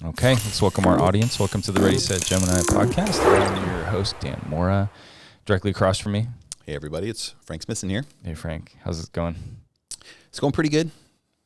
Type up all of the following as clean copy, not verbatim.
Okay, let's welcome our audience. Welcome to the Ready, Set, Gemini podcast. I'm your host, Dan Mora. Directly across from me. Hey, everybody. It's Frank Smithson here. Hey, Frank. How's it going? It's going pretty good.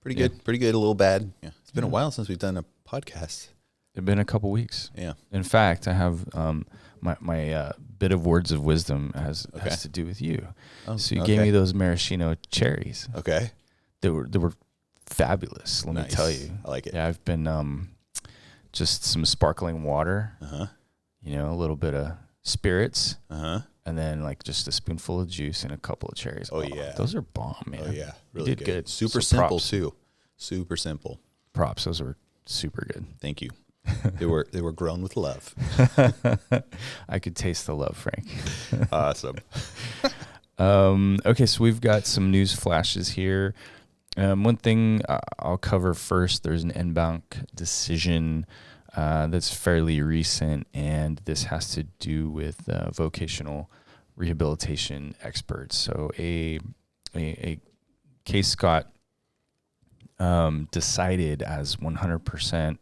Pretty good. A little bad. Yeah. It's been a while since we've done a podcast. It's been a couple weeks. Yeah. In fact, I have my bit of words of wisdom has to do with you. So you gave me those maraschino cherries. Okay. They were fabulous, let me tell you. I like it. Yeah, I've been just some sparkling water, Uh-huh. a little bit of spirits, Uh-huh. and then like just a spoonful of juice and a couple of cherries. Oh, yeah. Those are bomb, man. Oh, yeah. Really you did good. Super So simple, props. too. Super simple. Props. Those were super good. Thank you. They were grown with love. I could taste the love, Frank. Awesome. Okay, so we've got some news flashes here. One thing I'll cover first, there's an en banc decision that's fairly recent, and this has to do with vocational rehabilitation experts. So a case got decided as 100%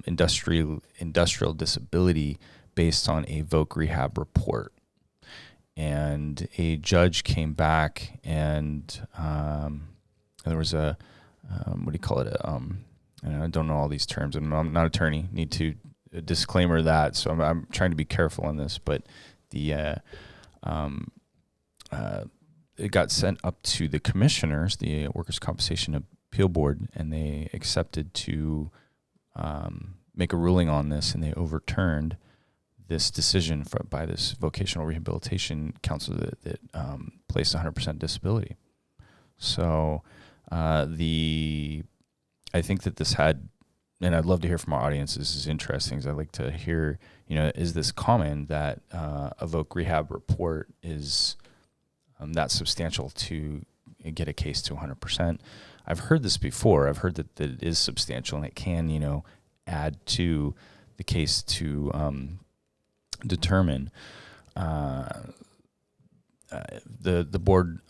industrial disability based on a voc rehab report. And a judge came back and there was a, what do you call it? I don't know all these terms. I'm not an attorney, need to disclaimer that. So I'm trying to be careful on this, but it got sent up to the commissioners, the Workers' Compensation Appeal Board, and they accepted to make a ruling on this, and they overturned this decision by this vocational rehabilitation council that placed 100% disability. So I think that this had, and I'd love to hear from our audience, this is interesting, because I'd like to hear, is this common that a voc rehab report is that substantial to get a case to 100%? I've heard this before. I've heard that it is substantial, and it can, add to the case to determine. The board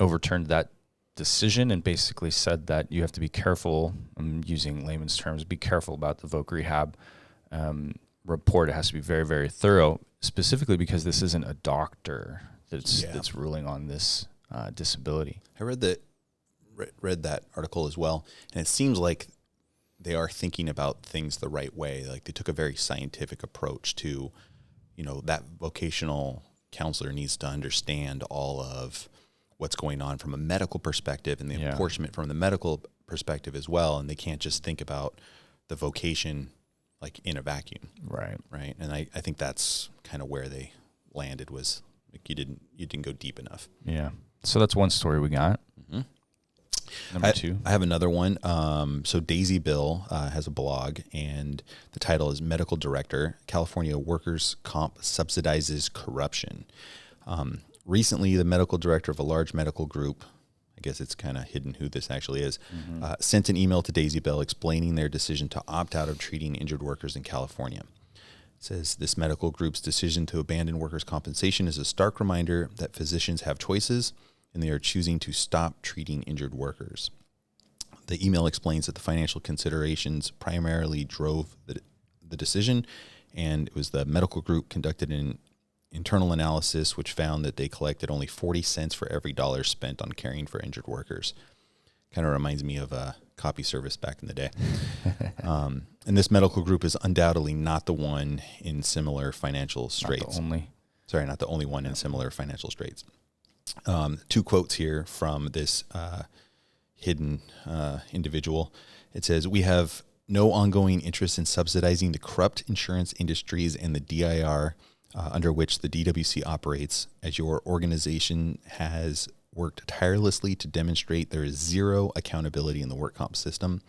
overturned that decision and basically said that you have to be careful. I'm using layman's terms. Be careful about the voc rehab report. It has to be very, very thorough, specifically because this isn't a doctor that's ruling on this disability. I read that article as well, and it seems like they are thinking about things the right way. Like they took a very scientific approach to, that vocational counselor needs to understand all of what's going on from a medical perspective and the apportionment from the medical perspective as well. And they can't just think about the vocation like in a vacuum. Right. Right. And I think that's kind of where they landed, was like you didn't go deep enough. Yeah. So that's one story we got. Mm-hmm. Number two. I have another one. So Daisy Bill has a blog, and the title is Medical Director, California Workers' Comp Subsidizes Corruption. Recently, the medical director of a large medical group, I guess it's kind of hidden who this actually is, sent an email to Daisy Bill explaining their decision to opt out of treating injured workers in California. It says this medical group's decision to abandon workers' compensation is a stark reminder that physicians have choices, and they are choosing to stop treating injured workers. The email explains that the financial considerations primarily drove the decision, and it was the medical group conducted an internal analysis which found that they collected only 40 cents for every dollar spent on caring for injured workers. Kind of reminds me of a copy service back in the day. And this medical group is undoubtedly not the one in similar financial straits. Not the only one in similar financial straits. Two quotes here from this hidden individual. It says, "We have no ongoing interest in subsidizing the corrupt insurance industries and the DIR under which the DWC operates, as your organization has worked tirelessly to demonstrate there is zero accountability in the work comp system."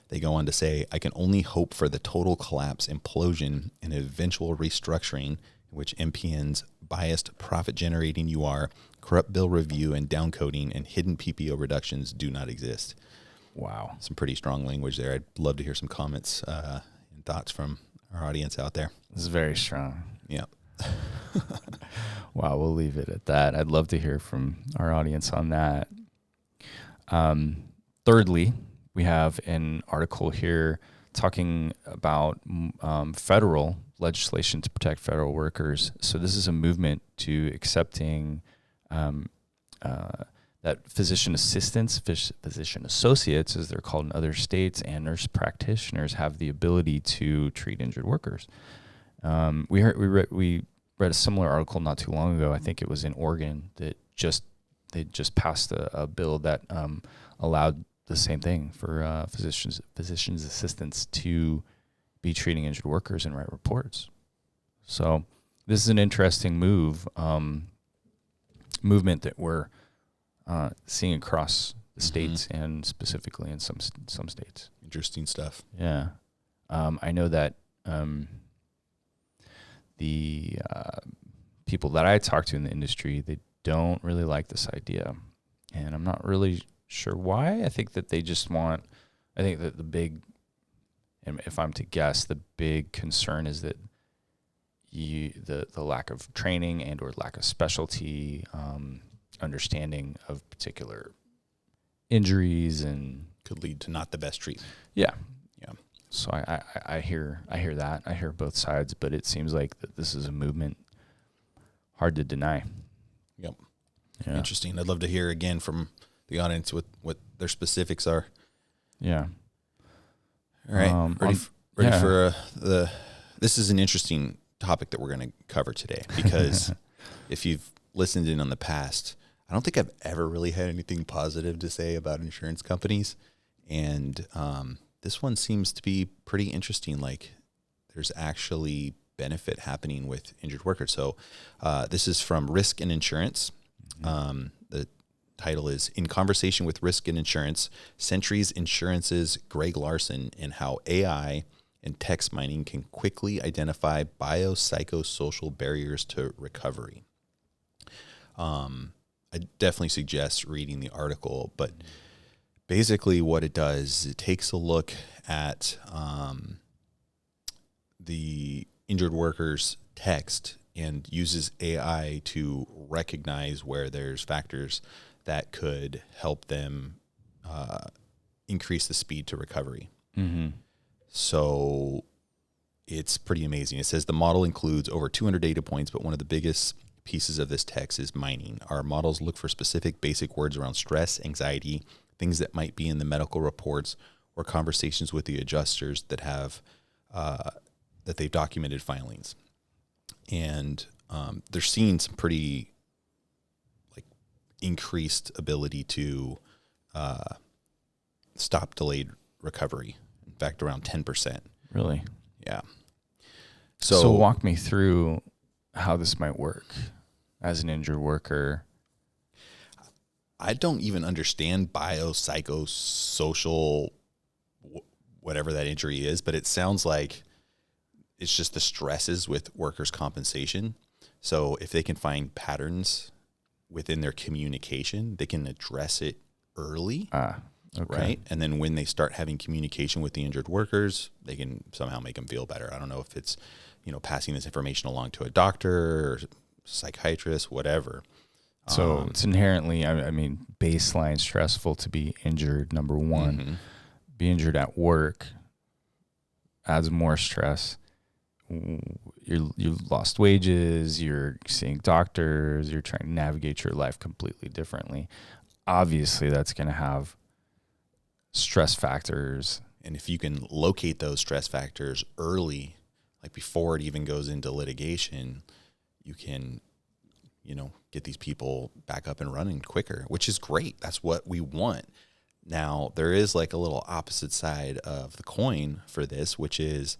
They go on to say, "I can only hope for the total collapse, implosion, and eventual restructuring in which MPN's biased profit-generating UR, corrupt bill review and downcoding, and hidden PPO reductions do not exist." Wow. Some pretty strong language there. I'd love to hear some comments and thoughts from our audience out there. This is very strong. Yeah. Wow, we'll leave it at that. I'd love to hear from our audience on that. Thirdly, we have an article here talking about federal legislation to protect federal workers. So this is a movement to accepting that physician assistants, physician associates, as they're called in other states, and nurse practitioners have the ability to treat injured workers. We read a similar article not too long ago. I think it was in Oregon that they just passed a bill that allowed the same thing for physicians assistants to be treating injured workers and write reports. So this is an interesting movement that we're seeing across the states and specifically in some states. Interesting stuff. Yeah. I know that the people that I talk to in the industry, they don't really like this idea. And I'm not really sure why. I think that they just want, I think that the big, and if I'm to guess, the big concern is that the lack of training and or lack of specialty understanding of particular injuries and could lead to not the best treatment. Yeah. So I hear that. I hear both sides, but it seems like that this is a movement hard to deny. Yep. Yeah. Interesting. I'd love to hear again from the audience what their specifics are. Yeah. All right. Ready for this is an interesting topic that we're going to cover today, because if you've listened in on the past, I don't think I've ever really had anything positive to say about insurance companies. And this one seems to be pretty interesting. Like, there's actually benefit happening with injured workers. So this is from Risk and Insurance. The title is In Conversation with Risk and Insurance, Centuries Insurance's Greg Larson, and How AI and Text Mining Can Quickly Identify Biopsychosocial Barriers to Recovery. I definitely suggest reading the article, but basically what it does is it takes a look at the injured worker's text and uses AI to recognize where there's factors that could help them increase the speed to recovery. Mm-hmm. So it's pretty amazing. It says the model includes over 200 data points, but one of the biggest pieces of this text is mining. Our models look for specific basic words around stress, anxiety, things that might be in the medical reports or conversations with the adjusters that have that they've documented filings. And they're seeing some pretty increased ability to stop delayed recovery. In fact, around 10%. Really? Yeah. So walk me through how this might work as an injured worker. I don't even understand biopsychosocial, whatever that injury is, but it sounds like it's just the stresses with workers' compensation. So if they can find patterns within their communication, they can address it early. Okay. Right. And then when they start having communication with the injured workers, they can somehow make them feel better. I don't know if it's, passing this information along to a doctor or psychiatrist, whatever. So it's inherently, baseline stressful to be injured. Number one, Mm-hmm. Be injured at work adds more stress. You've lost wages, you're seeing doctors, you're trying to navigate your life completely differently. Obviously, that's going to have stress factors. And if you can locate those stress factors early, like before it even goes into litigation, you can, get these people back up and running quicker, which is great. That's what we want. Now, there is like a little opposite side of the coin for this, which is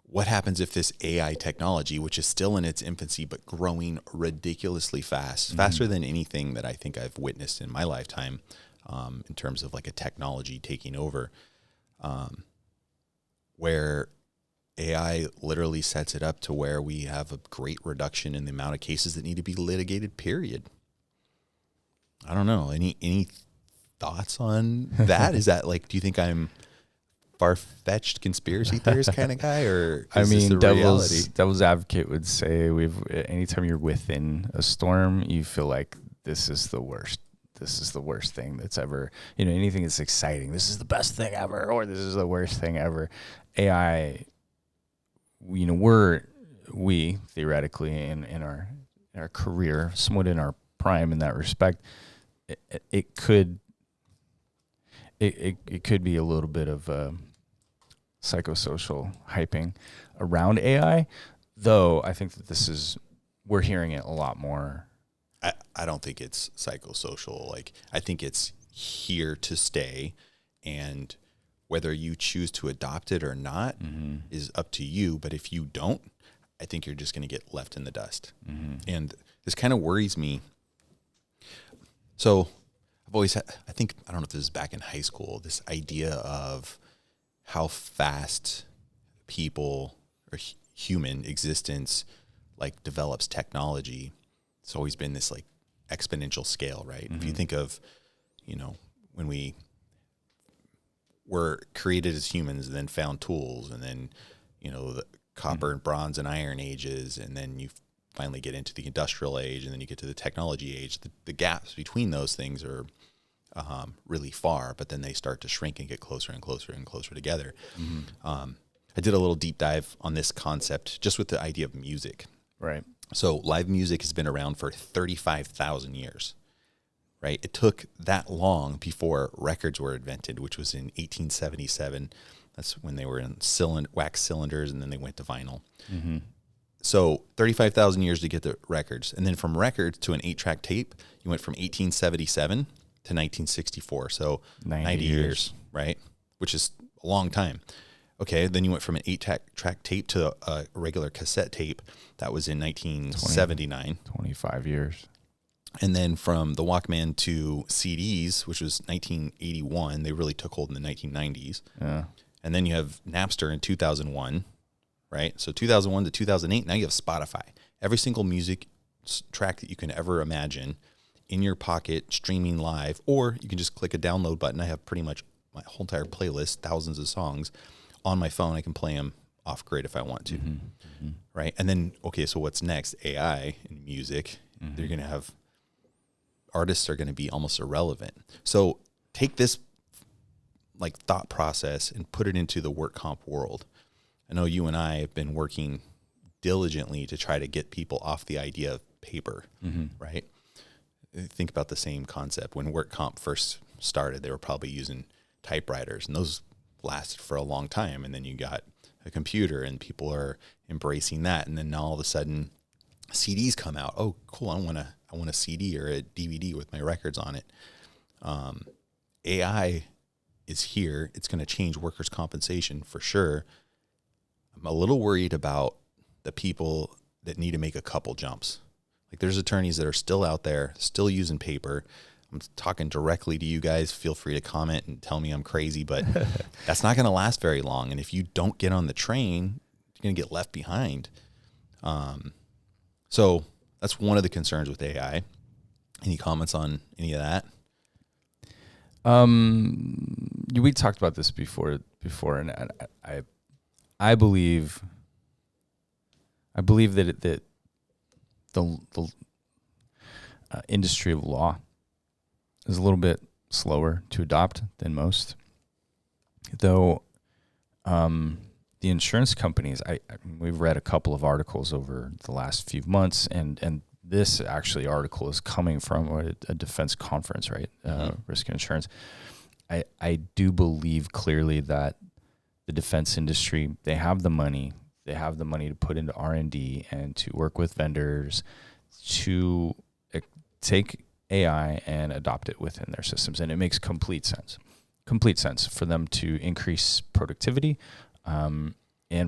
what happens if this AI technology, which is still in its infancy but growing ridiculously fast, faster than anything that I think I've witnessed in my lifetime, in terms of like a technology taking over, where AI literally sets it up to where we have a great reduction in the amount of cases that need to be litigated, period. I don't know. Any thoughts on that? Is that do you think I'm far-fetched conspiracy theorist kind of guy, or is this the reality? Devil's advocate would say anytime you're within a storm, you feel like this is the worst. this is the worst thing that's ever, anything that's exciting. This is the best thing ever, or this is the worst thing ever. AI, we theoretically in our career, somewhat in our prime in that respect, it could be a little bit of psychosocial hyping around AI, though I think that we're hearing it a lot more. I don't think it's psychosocial. Like, I think it's here to stay, and whether you choose to adopt it or not is up to you. But if you don't, I think you're just going to get left in the dust. And this kind of worries me. So I've always had, I don't know if this is back in high school, this idea of how fast people or human existence like develops technology. It's always been this like exponential scale, right? If you think of, when we were created as humans and then found tools, and then, the copper and bronze and iron ages, and then you finally get into the industrial age, and then you get to the technology age. The gaps between those things are really far, but then they start to shrink and get closer and closer and closer together. I did a little deep dive on this concept just with the idea of music. Right. So live music has been around for 35,000 years, right? It took that long before records were invented, which was in 1877. That's when they were in wax cylinders, and then they went to vinyl. So 35,000 years to get the records. And then from records to an 8-track tape, you went from 1877 to 1964. So 90 years, right? Which is a long time. Okay, then you went from an 8-track tape to a regular cassette tape. That was in 1979. 25 years. And then from the Walkman to CDs, which was 1981, they really took hold in the 1990s. Yeah. And then you have Napster in 2001, right? So 2001 to 2008, now you have Spotify. Every single music track that you can ever imagine in your pocket, streaming live, or you can just click a download button. I have pretty much my whole entire playlist, thousands of songs on my phone. I can play them off grid if I want to, right? And then, okay, so what's next? AI in music. They're going to have, artists are going to be almost irrelevant. So take this like thought process and put it into the work comp world. I know you and I have been working diligently to try to get people off the idea of paper, right? Think about the same concept. When work comp first started, they were probably using typewriters, and those lasted for a long time. And then you got a computer, and people are embracing that. And then now all of a sudden CDs come out. Oh, cool. I want a CD or a DVD with my records on it. AI is here. It's going to change workers' compensation for sure. I'm a little worried about the people that need to make a couple jumps. Like, there's attorneys that are still out there, still using paper. I'm talking directly to you guys. Feel free to comment and tell me I'm crazy, but that's not going to last very long. And if you don't get on the train, you're going to get left behind. So that's one of the concerns with AI. Any comments on any of that? We talked about this before, and I believe that the industry of law is a little bit slower to adopt than most. Though the insurance companies, we've read a couple of articles over the last few months, and this actually article is coming from a defense conference, right? Risk and insurance. I do believe clearly that the defense industry, they have the money to put into R&D and to work with vendors to take AI and adopt it within their systems. And it makes complete sense for them to increase productivity, and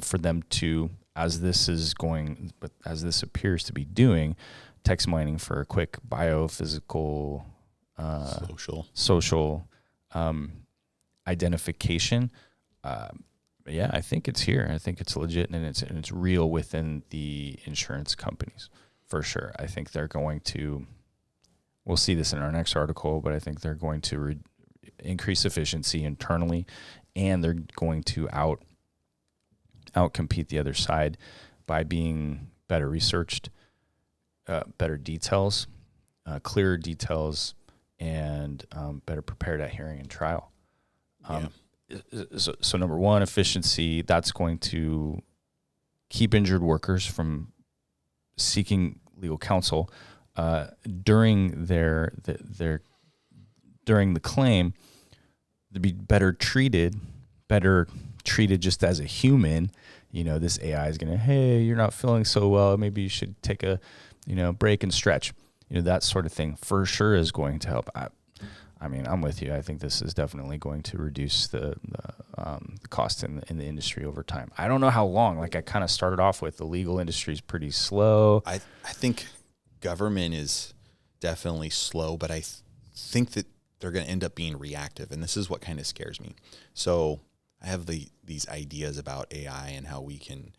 for them to, as this appears to be doing, text mining for a quick biophysical, social identification. Yeah, I think it's here. I think it's legit, and it's real within the insurance companies for sure. I think they're going to. We'll see this in our next article, but I think they're going to increase efficiency internally, and they're going to outcompete the other side by being better researched, better details, clearer details, and better prepared at hearing and trial. So number one, efficiency, that's going to keep injured workers from seeking legal counsel during during the claim. To be better treated just as a human. This AI is going to, hey, you're not feeling so well, maybe you should take a break and stretch. That sort of thing for sure is going to help. I mean, I'm with you. I think this is definitely going to reduce the cost in the industry over time. I don't know how long. Like I kind of started off with the legal industry is pretty slow. I think government is definitely slow, but I think that they're going to end up being reactive, and this is what kind of scares me. So I have these ideas about AI and how we can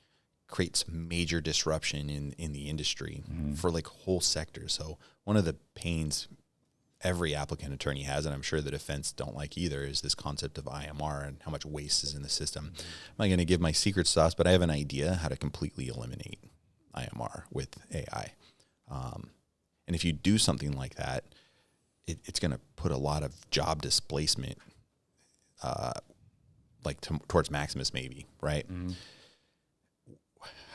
create some major disruption in the industry for like whole sectors. So one of the pains every applicant attorney has, and I'm sure the defense don't like either, is this concept of IMR and how much waste is in the system. I'm not going to give my secret sauce, but I have an idea how to completely eliminate IMR with AI. And if you do something like that, it's going to put a lot of job displacement, towards Maximus, maybe, right? Mm-hmm.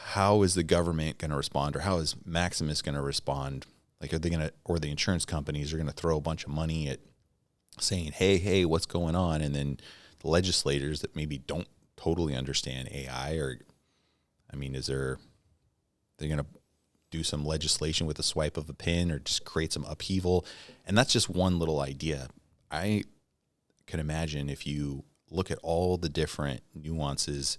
How is the government going to respond, or how is Maximus going to respond? Like, are they going to, or the insurance companies are going to throw a bunch of money at saying, hey, what's going on? And then the legislators that maybe don't totally understand AI, or, I mean, they're going to do some legislation with a swipe of a pen, or just create some upheaval? And that's just one little idea. I can imagine if you look at all the different nuances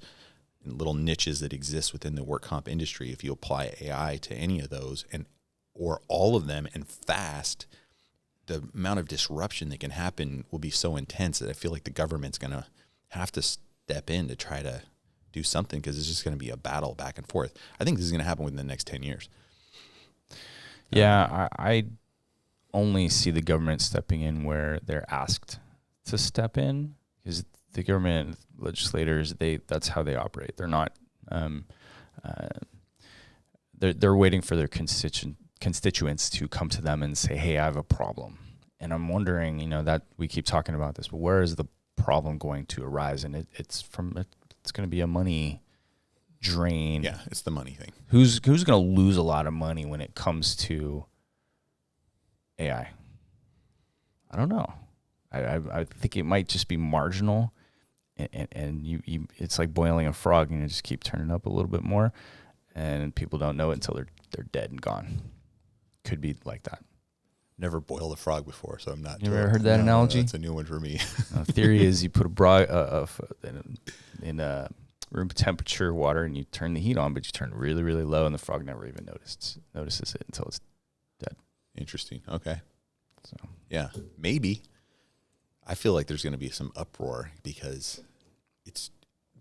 and little niches that exist within the work comp industry, if you apply AI to any of those or all of them and fast, the amount of disruption that can happen will be so intense that I feel like the government's going to have to step in to try to do something, because it's just going to be a battle back and forth. I think this is going to happen within the next 10 years. Yeah, I only see the government stepping in where they're asked to step in, because the government legislators, that's how they operate. They're not, they're waiting for their constituents to come to them and say, hey, I have a problem. And I'm wondering, that we keep talking about this, but where is the problem going to arise? And it's going to be a money drain. Yeah, it's the money thing. Who's going to lose a lot of money when it comes to AI? I don't know. I think it might just be marginal, and you it's like boiling a frog, and you just keep turning up a little bit more, and people don't know it until they're dead and gone. Could be like that. Never boiled a frog before, so I'm not. You ever heard that analogy? That's a new one for me. Theory is you put in a room temperature water, and you turn the heat on, but you turn really, really low, and the frog never even notices it until it's dead. Interesting. Okay. So yeah, maybe. I feel like there's going to be some uproar because it's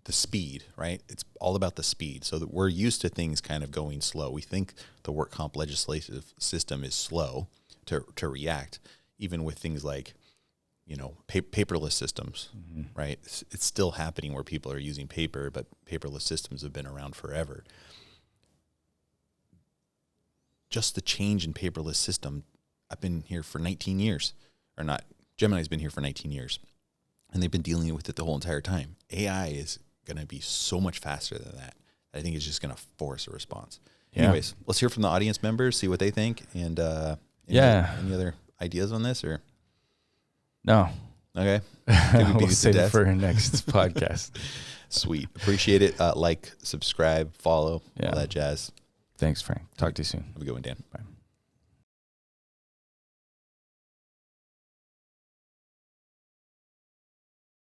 the speed, right? It's all about the speed. So that we're used to things kind of going slow. We think the work comp legislative system is slow to react, even with things like, paperless systems, right? It's still happening where people are using paper, but paperless systems have been around forever. Just the change in paperless system, I've been here for 19 years, or not, Gemini's been here for 19 years, and they've been dealing with it the whole entire time. AI is going to be so much faster than that. I think it's just going to force a response. Yeah. Anyways, let's hear from the audience members, see what they think, and any other ideas on this, or no? Okay, we'll save it for our next podcast. Sweet, appreciate it. Like, subscribe, follow, all that jazz. Thanks, Frank. Talk to you soon. Have a good one, Dan. Bye.